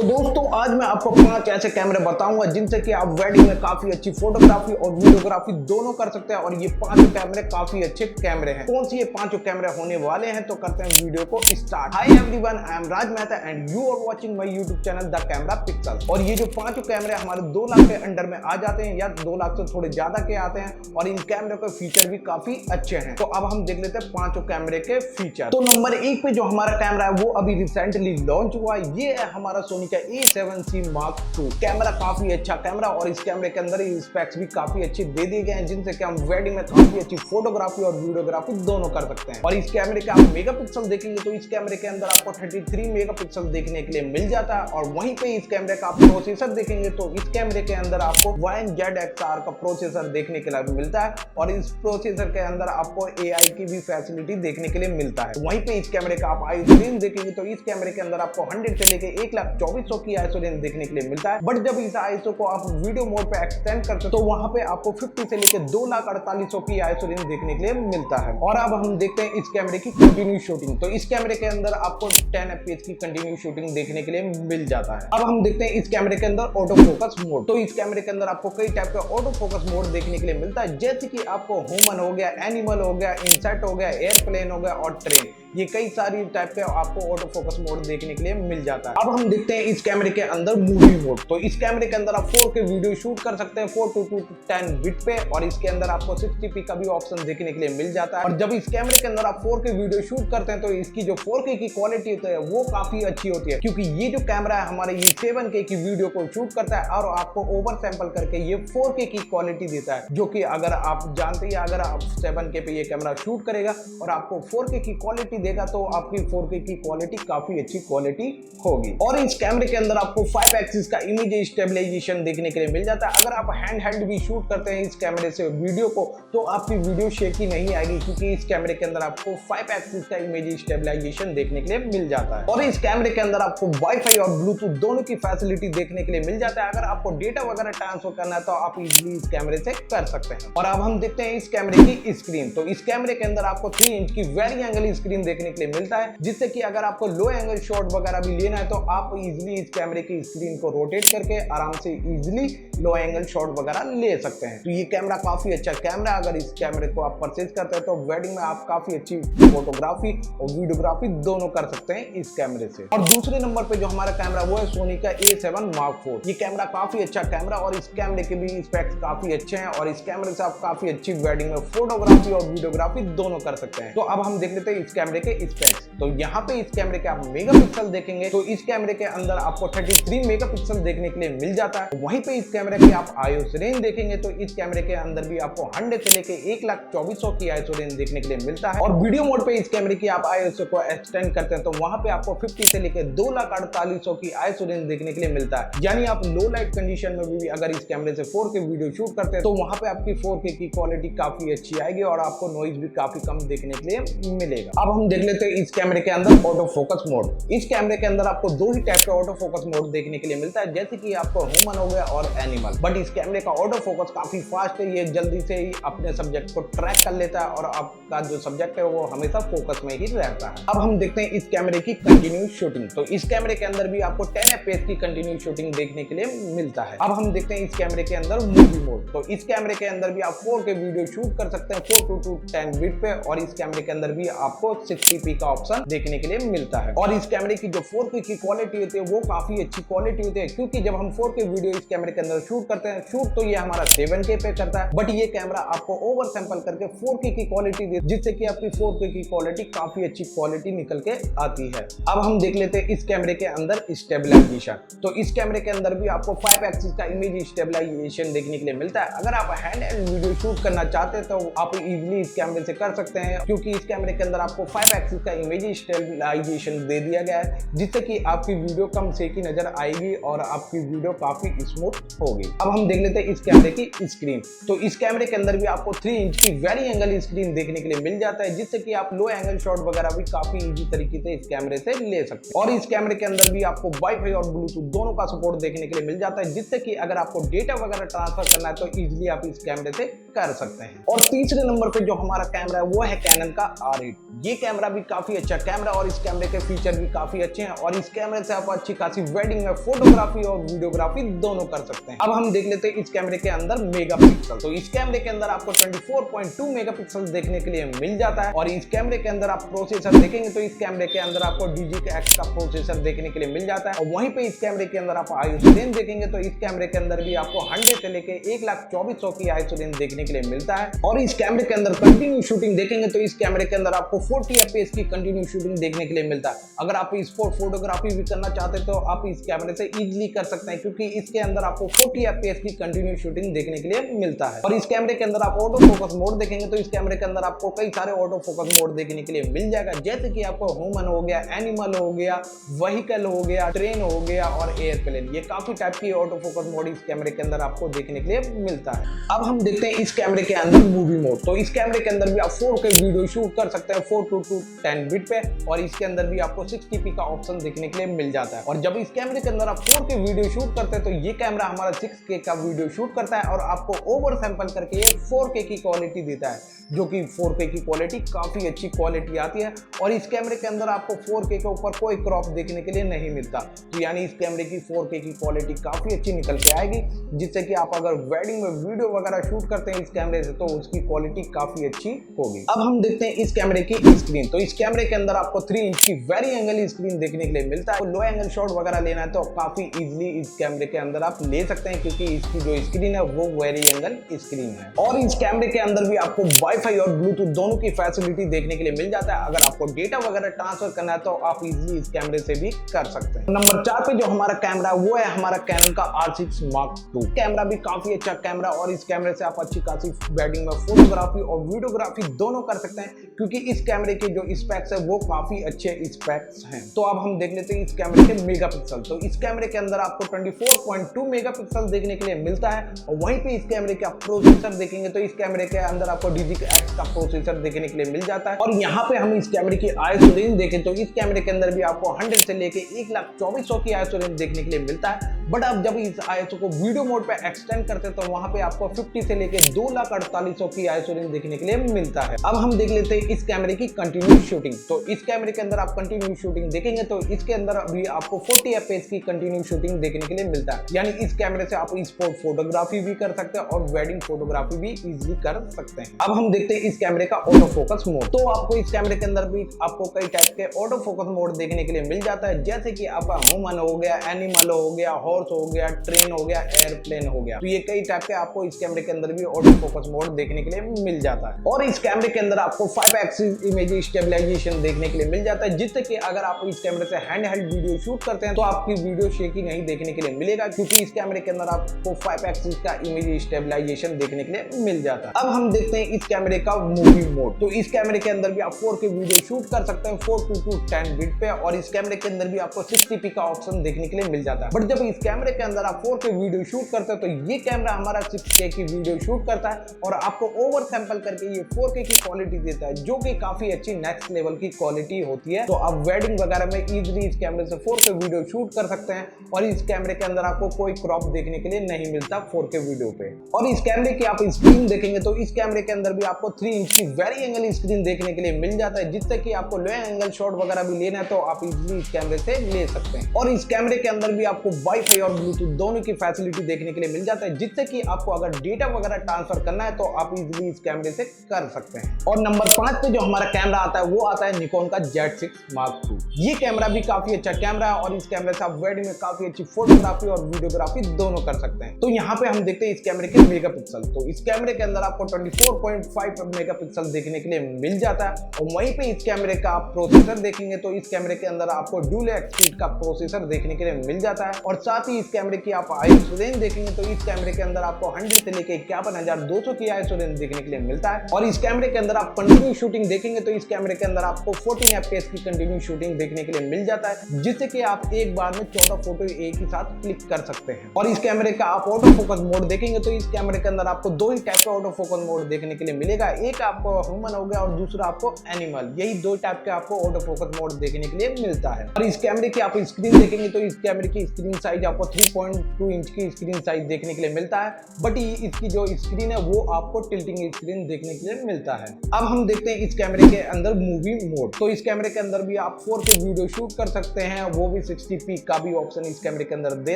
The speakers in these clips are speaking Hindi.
तो दोस्तों आज मैं आपको 5 ऐसे कैमरे बताऊंगा जिनसे कि आप वेडिंग में काफी अच्छी फोटोग्राफी और वीडियोग्राफी दोनों कर सकते हैं और ये 5 कैमरे काफी अच्छे कैमरे हैं। कौन सी ये 5 कैमरे होने वाले हैं तो करते हैं वीडियो को start. Hi everyone, I am Raj Mehta and you are watching my YouTube channel the camera pixel. और ये जो 5 कैमरे हमारे 2 लाख के अंडर में आ जाते हैं या 2 लाख से थोड़े ज्यादा के आते हैं और इन कैमरे के फीचर भी काफी अच्छे हैं। तो अब हम देख लेते हैं 5 कैमरे के फीचर। तो नंबर 1 पे जो हमारा कैमरा है वो अभी रिसेंटली लॉन्च हुआ है। ये है हमारा सोनी का A7C Mark II। कैमरा काफी अच्छा कैमरा और इस कैमरे के अंदर ही स्पेक्स भी काफी अच्छे दे दिए गए हैं जिनसे कि हम वेडिंग में काफी अच्छी फोटोग्राफी और वीडियोग्राफी दोनों कर सकते हैं। और इस कैमरे के आप मेगापिक्सल देखेंगे तो इस कैमरे के अंदर आपको 33 मेगापिक्सल देखने के लिए मिल जाता है। और वहीं पे इस कैमरे का आप प्रोसेसर देखेंगे तो इस कैमरे के अंदर आपको YNZ-XR का प्रोसेसर देखने के लिए मिलता है और इस प्रोसेसर के अंदर आपको AI की भी फैसिलिटी देखने के लिए मिलता है। वहीं पे इस कैमरे का आप आईएसओ रेंज देखेंगे तो इस कैमरे के अंदर आपको 100 से लेके 1,24,000 की आईएसओ रेंज देखने के लिए मिलता है। बट जब इस आईएसओ को आप वीडियो मोड पे एक्सटेंड करते हैं तो वहां पे आपको 50 से लेके 2,48,000 की आईएसओ रेंज देखने के लिए मिलता है। और अब हम देखते हैं इस कैमरे की कंटिन्यू शूटिंग। तो इस कैमरे के अंदर आपको 10 FPS की कंटिन्यू शूटिंग देखने के लिए मिल जाता है। अब हम देखते हैं इस कैमरे के अंदर ऑटो फोकस मोड। तो इस कैमरे के अंदर आपको कई टाइप का ऑटो फोकस मोड देखने के लिए मिलता है, जैसे कि आपको ह्यूमन हो गया, एनिमल हो गया, इंसेक्ट हो गया, एयरप्लेन हो गया और ट्रेन। ये कई सारी टाइप के आपको ऑटो फोकस मोड देखने के लिए मिल जाता है। अब हम देखते हैं इस कैमरे के अंदर मूवी मोड। तो इस कैमरे के अंदर आप 4K वीडियो शूट कर सकते हैं 4:10 बिट पे और इसके अंदर आपको 60p का भी ऑप्शन देखने के लिए मिल जाता है। और जब इस कैमरे के अंदर आप 4K वीडियो शूट करते हैं तो इसकी जो 4K की क्वालिटी होती है वो काफी अच्छी होती है, क्योंकि ये जो कैमरा है हमारे ये 7K की वीडियो को शूट करता है और आपको ओवर सैंपल करके ये 4K की क्वालिटी देता है, जो कि अगर आप जानते हैं अगर आप 7K पे ये कैमरा शूट करेगा और आपको 4K की क्वालिटी देगा तो आपकी 4K की क्वालिटी काफी अच्छी क्वालिटी होगी। और इस कैमरे के अंदर आपको 5 एक्सिस का इमेज स्टेबलाइजेशन देखने के लिए मिल जाता है। अगर आप हैंड भी शूट करते हैं इस कैमरे से वीडियो को तो आपकी वीडियो शेकी नहीं आएगी, क्योंकि इस कैमरे के अंदर आपको 5 एक्सिस का इमेज स्टेबलाइजेशन देखने के लिए मिल जाता है। और इस कैमरे के अंदर आपको वाईफाई और ब्लूटूथ दोनों की फैसिलिटी देखने के लिए मिल जाता है। अगर आपको डेटा वगैरह ट्रांसफर करना है तो आप इजीली इस कैमरे से कर सकते हैं। और अब हम देखते हैं इस कैमरे की स्क्रीन। तो इस कैमरे के अंदर आपको 3 इंच की वेरी एंगल स्क्रीन देखने के लिए मिलता है, जिससे कि अगर आपको लो एंगल शॉट वगैरह भी लेना है तो आप इजीली इस कैमरे की स्क्रीन को रोटेट करके आराम से इजीली लो एंगल शॉट वगैरह ले सकते हैं। तो ये कैमरा काफी अच्छा कैमरा। अगर इस कैमरे को आप परचेज करते हैं तो वेडिंग में आप काफी अच्छी फोटोग्राफी और वीडियोग्राफी दोनों कर सकते हैं इस कैमरे से। और दूसरे नंबर पे जो हमारा कैमरा वो है सोनी का A7 Mark IV। ये कैमरा काफी अच्छा कैमरा और इस कैमरे के भी स्पेक्स काफी अच्छे हैं और इस कैमरे से आप काफी अच्छी वेडिंग में फोटोग्राफी और वीडियोग्राफी दोनों कर सकते हैं। तो अब हम देख लेते हैं इस कैमरे के स्पेक्स। तो यहाँ पे इस कैमरे के आप मेगापिक्सल देखेंगे तो इस कैमरे के अंदर आपको 33 मेगापिक्सल देखने के लिए मिल जाता है। वहीं पे इस कैमरे की आप आईएसओ रेंज देखेंगे तो इस कैमरे के अंदर भी आपको 100 से लेके 1,24,000 की आईएसओ रेंज देखने के लिए मिलता है। और वीडियो मोड पे इस कैमरे की आप आईएसओ को एक्सटेंड करते हैं तो वहां पे आपको 50 से लेके 2,48,000 की आईएसओ रेंज देखने के लिए मिलता है। यानी आप लो लाइट कंडीशन में भी अगर इस कैमरे से 4K वीडियो शूट करते हैं तो वहां पे आपकी 4K की क्वालिटी काफी अच्छी आएगी और आपको नॉइज भी काफी कम देखने के लिए मिलेगा। अब हम देख लेते हैं इस कैमरे के अंदर ऑटो फोकस मोड। इस कैमरे के अंदर आपको 2 ही टाइप का ऑटो फोकस मोड देखने के लिए मिलता है, जैसे कि आपको ह्यूमन हो गया और एनिमल। बट इस कैमरे का ऑटो फोकस काफी फास्ट है, ये जल्दी से ही अपने सब्जेक्ट को ट्रैक कर लेता है और आपका जो सब्जेक्ट है वो हमेशा फोकस में ही रहता है। अब हम देखते हैं इस कैमरे की कंटिन्यू शूटिंग। तो इस कैमरे के अंदर भी आपको 10 FPS की कंटिन्यू शूटिंग देखने के लिए मिलता है। अब हम देखते हैं इस कैमरे के अंदर मूवी मोड। तो इस कैमरे के अंदर भी आप 4K वीडियो शूट कर सकते हैं 4:10 बिट पे और इस कैमरे के अंदर भी आपको 60p का ऑप्शन देखने के लिए मिलता है। और इस कैमरे की जो 4K की क्वालिटी होती है वो काफी अच्छी क्वालिटी होती है, क्योंकि जब हम 4K वीडियो इस कैमरे के अंदर शूट करते हैं शूट तो ये हमारा 7K पे करता है, बट ये कैमरा आपको ओवर सैंपल करके 4K की क्वालिटी दे, जिससे कि आपकी 4K की क्वालिटी काफी अच्छी क्वालिटी निकल के आती है। अब हम देख लेते हैं इस कैमरे के अंदर स्टेबलाइजेशन। तो इस कैमरे के अंदर भी आपको 5 एक्सिस का इमेज स्टेबलाइजेशन देखने के लिए मिलता है। अगर आप हैंड वीडियो शूट करना चाहते हैं तो आप इजीली इस कैमरे से कर सकते हैं, क्योंकि इस कैमरे के अंदर आपको 5 एक्सिस का इमेज स्टेबलाइजेशन दे दिया गया है, जिससे कि आपकी वीडियो कम सेकी नजर आएगी और आपकी वीडियो काफी स्मूथ होगी। अब हम देख लेते हैं इस कैमरे की स्क्रीन। तो इस कैमरे के अंदर भी आपको 3 इंच की वेरी एंगल स्क्रीन देखने के लिए मिल जाता है, जिससे कि आप लो एंगल शॉट वगैरह भी काफी इजी तरीके से इस कैमरे से ले सकते हैं। और इस कैमरे के अंदर भी आपको वाईफाई और ब्लूटूथ दोनों का सपोर्ट देखने के लिए मिल जाता है, जिससे कि अगर आपको डेटा वगैरह ट्रांसफर करना है तो इजीली आप इस कैमरे से कर सकते हैं। और तीसरे नंबर पे जो हमारा कैमरा है वो है कैनन का R8। ये कैमरा भी काफी अच्छा कैमरा और इस कैमरे के फीचर भी काफी अच्छे हैं और इस कैमरे से आप अच्छी खासी वेडिंग में फोटोग्राफी और वीडियोग्राफी दोनों कर सकते हैं। अब हम देख लेते हैं इस कैमरे के अंदर मेगापिक्सल। तो इस कैमरे के अंदर आपको 24.2 मेगापिक्सल देखने के लिए मिल जाता है और इस कैमरे के अंदर आप प्रोसेसर देखेंगे तो इस कैमरे के अंदर आपको DGX का प्रोसेसर देखने के लिए मिल जाता है और वहीं पे इस कैमरे के अंदर आप ISO रेंज देखेंगे तो इस कैमरे के अंदर भी आपको 100 से लेके 1,24,100 की ISO रेंज देखने के लिए मिलता है और इस कैमरे के अंदर कंटिन्यू शूटिंग देखेंगे तो इस कैमरे के अंदर आपको 40 FPS की कंटिन्यू शूटिंग देखने के लिए मिलता है। अगर आप स्पोर्ट फोटोग्राफी भी करना चाहते हैं तो आप इस कैमरे से इजीली कर सकते हैं क्योंकि इसके अंदर आपको 40 FPS की कंटिन्यू शूटिंग देखने के लिए मिलता है। और इस कैमरे के अंदर आप ऑटो फोकस मोड देखेंगे तो इस कैमरे के अंदर आपको कई सारे ऑटो फोकस मोड देखने के लिए मिल जाएगा, जैसे कि आपको ह्यूमन हो गया, एनिमल हो गया, व्हीकल हो गया, ट्रेन हो गया और एयरप्लेन। ये काफी टाइप की ऑटो फोकस मोड इस कैमरे के अंदर आपको देखने के लिए मिलता है। अब हम देखते हैं इस कैमरे के अंदर मूवी मोड। तो इस कैमरे के अंदर भी आप 4K वीडियो शूट कर सकते हैं 4:10 बिट पे और इसके अंदर भी आपको 60p का ऑप्शन देखने के लिए मिल जाता है। और जब इस कैमरे के अंदर आप 4K वीडियो शूट करते हैं तो ये कैमरा हमारा 6K का वीडियो शूट करता है और आपको ओवर सैंपल करके ये 4K की क्वालिटी देता है, जो कि 4K की क्वालिटी काफी अच्छी क्वालिटी आती है। और इस कैमरे के अंदर आपको 4K के ऊपर कोई क्रॉप देखने के लिए नहीं मिलता, तो यानी इस कैमरे की 4K की क्वालिटी काफी अच्छी निकल के आएगी, जिससे कि आप अगर वेडिंग में वीडियो वगैरह शूट करते हैं इस कैमरे से तो उसकी क्वालिटी काफी अच्छी होगी। अब हम देखते हैं इस कैमरे की स्क्रीन। तो इस कैमरे के अंदर आपको 3 इंच की वेरी एंगल स्क्रीन देखने के लिए मिलता है। तो लो एंगल शॉट वगैरह लेना है तो काफी इजीली इस कैमरे के अंदर आप ले सकते हैं क्योंकि इसकी जो स्क्रीन है वो वेरी एंगल स्क्रीन है। और इस कैमरे के अंदर भी आपको वाईफाई और ब्लूटूथ दोनों की फैसिलिटी देखने के लिए मिल जाता है। अगर आपको डेटा वगैरह ट्रांसफर करना है तो आप इजीली इस कैमरे से भी कर सकते हैं। नंबर 4 पे जो हमारा कैमरा है वो है हमारा कैनन का R6 Mark II। कैमरा भी काफी अच्छा कैमरा और इस कैमरे से आप अच्छी खासी वेडिंग में फोटोग्राफी और वीडियोग्राफी दोनों कर सकते हैं क्योंकि इस कैमरे के जो स्पेक्स है वो काफी अच्छे स्पेक्स हैं। तो अब हम देख लेते हैं इस कैमरे के मेगापिक्सल। तो इस कैमरे के अंदर आपको 24.2 मेगापिक्सल देखने के लिए मिलता है और वहीं पे इस कैमरे का प्रोसेसर देखेंगे तो इस कैमरे के अंदर आपको DGX का प्रोसेसर देखने के लिए मिल जाता है। और यहाँ पे हम इस कैमरे की ISO रेंज देखें तो इस कैमरे के अंदर भी आपको 100 से लेके 1,24,100 की ISO रेंज देखने के लिए मिलता है। बट आप जब इस ISO को वीडियो मोड पे एक्सटेंड करते हैं तो वहां पे आपको 50 से लेके 2,48,100 की ISO रेंज देखने के लिए मिलता है। अब हम देख लेते हैं इस कैमरे की कंटिन्यू शूटिंग। तो इस कैमरे के अंदर आप कंटिन्यू शूटिंग देखेंगे तो इसके अंदर अभी आपको 40 FPS की कंटिन्यू शूटिंग देखने के लिए मिलता है, यानी इस कैमरे से आप स्पोर्ट फोटोग्राफी भी कर सकते हैं और वेडिंग फोटोग्राफी भी इजीली कर सकते हैं। अब हम देखते हैं इस कैमरे का ऑटो फोकस मोड। तो आपको इस कैमरे के अंदर भी आपको कई टाइप के ऑटो फोकस मोड देखने के लिए मिल जाता है, जैसे कि आपका ह्यूमन हो गया, एनिमल हो गया, हॉर्स हो गया, ट्रेन हो गया, एयरप्लेन हो गया। तो ये कई टाइप के आपको इस कैमरे के अंदर भी ऑटो फोकस मोड देखने के लिए मिल जाता है। और इस कैमरे के अंदर आपको 5 एक्सिस इमेज स्टेबलाइजेशन देखने के लिए मिल जाता है, जिससे कि अगर आप इस कैमरे से हैंड हेल्ड वीडियो शूट करते हैं तो आपकी वीडियो शेकी नहीं देखने के लिए मिलेगा क्योंकि इस कैमरे के अंदर आपको 5 एक्सिस का इमेज स्टेबलाइजेशन देखने के लिए मिल जाता है। अब हम देखते हैं इस कैमरे का मूवी मोड। तो इस कैमरे के अंदर भी आप 4K वीडियो शूट कर सकते हैं 4:10 बिट पे और इस कैमरे के अंदर भी आपको 60p का ऑप्शन देखने के लिए मिल जाता है। बट जब इस कैमरे के अंदर आप 4K वीडियो शूट करते हैं तो ये कैमरा हमारा 6K की वीडियो शूट करता है और आपको ओवर सैंपल करके ये 4K की क्वालिटी देता है, जो कि काफी अच्छी नेक्स्ट लेवल की क्वालिटी होती है। तो आप वेडिंग वगैरह में इजीली इस कैमरे से 4K वीडियो शूट कर सकते हैं और इस कैमरे के अंदर आपको कोई क्रॉप देखने के लिए नहीं मिलता 4K वीडियो पे। और इस कैमरे की आप स्क्रीन देखेंगे तो इस कैमरे के अंदर भी आपको 3 इंच की वेरी एंगल स्क्रीन देखने के लिए मिल जाता है, जिससे कि आपको लो एंगल शॉट वगैरह भी लेना है तो आप इजीली इस कैमरे से ले सकते हैं। और इस कैमरे के अंदर भी आपको वाईफाई और ब्लूटूथ दोनों की फैसिलिटी देखने के लिए मिल जाता है, जिससे कि आपको अगर डेटा वगैरह ट्रांसफर करना है तो आप इजीली इस कैमरे से कर सकते हैं। और नंबर 5 पे जो हमारा कैमरा आता है वो आता है निकॉन का Z6 Mark II। ये कैमरा भी काफी अच्छा कैमरा है और इस कैमरे से आप वेडिंग में काफी अच्छी फोटोग्राफी और वीडियोग्राफी दोनों कर सकते हैं। तो यहाँ पे हम देखते हैं इस कैमरे के मेगापिक्सल। तो इस कैमरे के अंदर आपको 24.5 मेगापिक्सल देखने के लिए मिल जाता है और वहीं पे इस कैमरे का आप प्रोसेसर देखेंगे तो इस कैमरे के अंदर आपको डुअल एक्स का प्रोसेसर देखने के लिए मिल जाता है। और साथ ही इस कैमरे की आप ISO रेंज देखेंगे तो इस कैमरे के अंदर आपको 100 से लेके 51,200 की ISO रेंज देखने के लिए मिलता है। और इस कैमरे के अंदर आप कंटिन्यू शूटिंग देखेंगे तो इस कैमरे के अंदर आपको 14 FPS की कंटिन्यू शूटिंग देखने के लिए मिल जाता है, जिससे कि आप एक बार में 14 फोटो एक ही साथ क्लिक कर सकते हैं। और इस कैमरे का आप ऑटो फोकस मोड देखेंगे तो इस कैमरे के अंदर आपको 2 ही टाइप का ऑटो फोकस मोड देखने के लिए मिलेगा, एक आपको ह्यूमन हो गया और दूसरा आपको एनिमल। यही 2 टाइप के आपको ऑटो फोकस मोड देखने के लिए मिलता है। और इस कैमरे की आप स्क्रीन देखेंगे तो इस कैमरे की स्क्रीन साइज आपको 3.2 इंच की स्क्रीन साइज देखने के लिए मिलता है, बट इसकी जो स्क्रीन है वो आपको टिल्टिंग स्क्रीन देखने के लिए मिलता है। अब हम देखते हैं इस कैमरे के अंदर मूवी मोड। तो इस कैमरे के अंदर भी आप 4K वीडियो शूट कर सकते हैं, वो भी 60p का भी ऑप्शन इस कैमरे के अंदर दे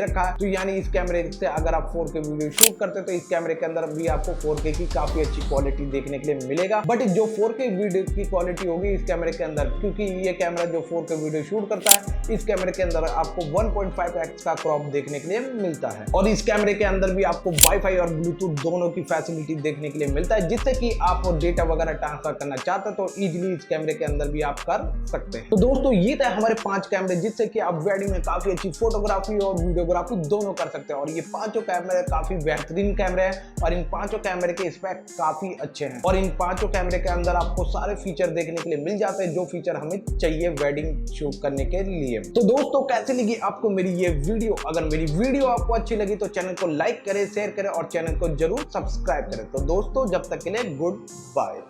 रखा है। तो यानी इस कैमरे से अगर आप 4K वीडियो शूट करते हैं तो इस कैमरे के अंदर भी आपको 4K की काफी अच्छी क्वालिटी देखने के लिए मिलेगा। बट जो 4K वीडियो की क्वालिटी होगी इस कैमरे के अंदर, क्योंकि ये कैमरा जो 4K वीडियो शूट करता है, इस कैमरे के अंदर आपको 1.5x का क्रॉप देखने के लिए मिलता है। और इस कैमरे के अंदर भी आपको वाईफाई और ब्लूटूथ दोनों की फैसिलिटी देखने के लिए मिलता है, जिससे कि आप डेटा वगैरह ट्रांसफर करना चाहते हैं तो इजीली इस कैमरे के अंदर भी आप कर सकते हैं। तो दोस्तों ये थे हमारे 5 कैमरे, जिससे कि आप वेडिंग में काफी अच्छी फोटोग्राफी और वीडियोग्राफी दोनों कर सकते हैं। और ये 5 कैमरे काफी बेहतरीन कैमरे हैं और इन 5 कैमरे के स्पेक काफी अच्छे हैं और इन 5 कैमरे के अंदर आपको सारे फीचर देखने के लिए मिल जाते हैं जो फीचर हमें चाहिए वेडिंग शूट करने के लिए। तो दोस्तों कैसी लगी आपको मेरी ये वीडियो? अगर मेरी वीडियो आपको अच्छी लगी तो चैनल को लाइक करें, शेयर करें और चैनल को जरूर सब्सक्राइब करें। तो दोस्तों जब तक के लिए गुड बाय।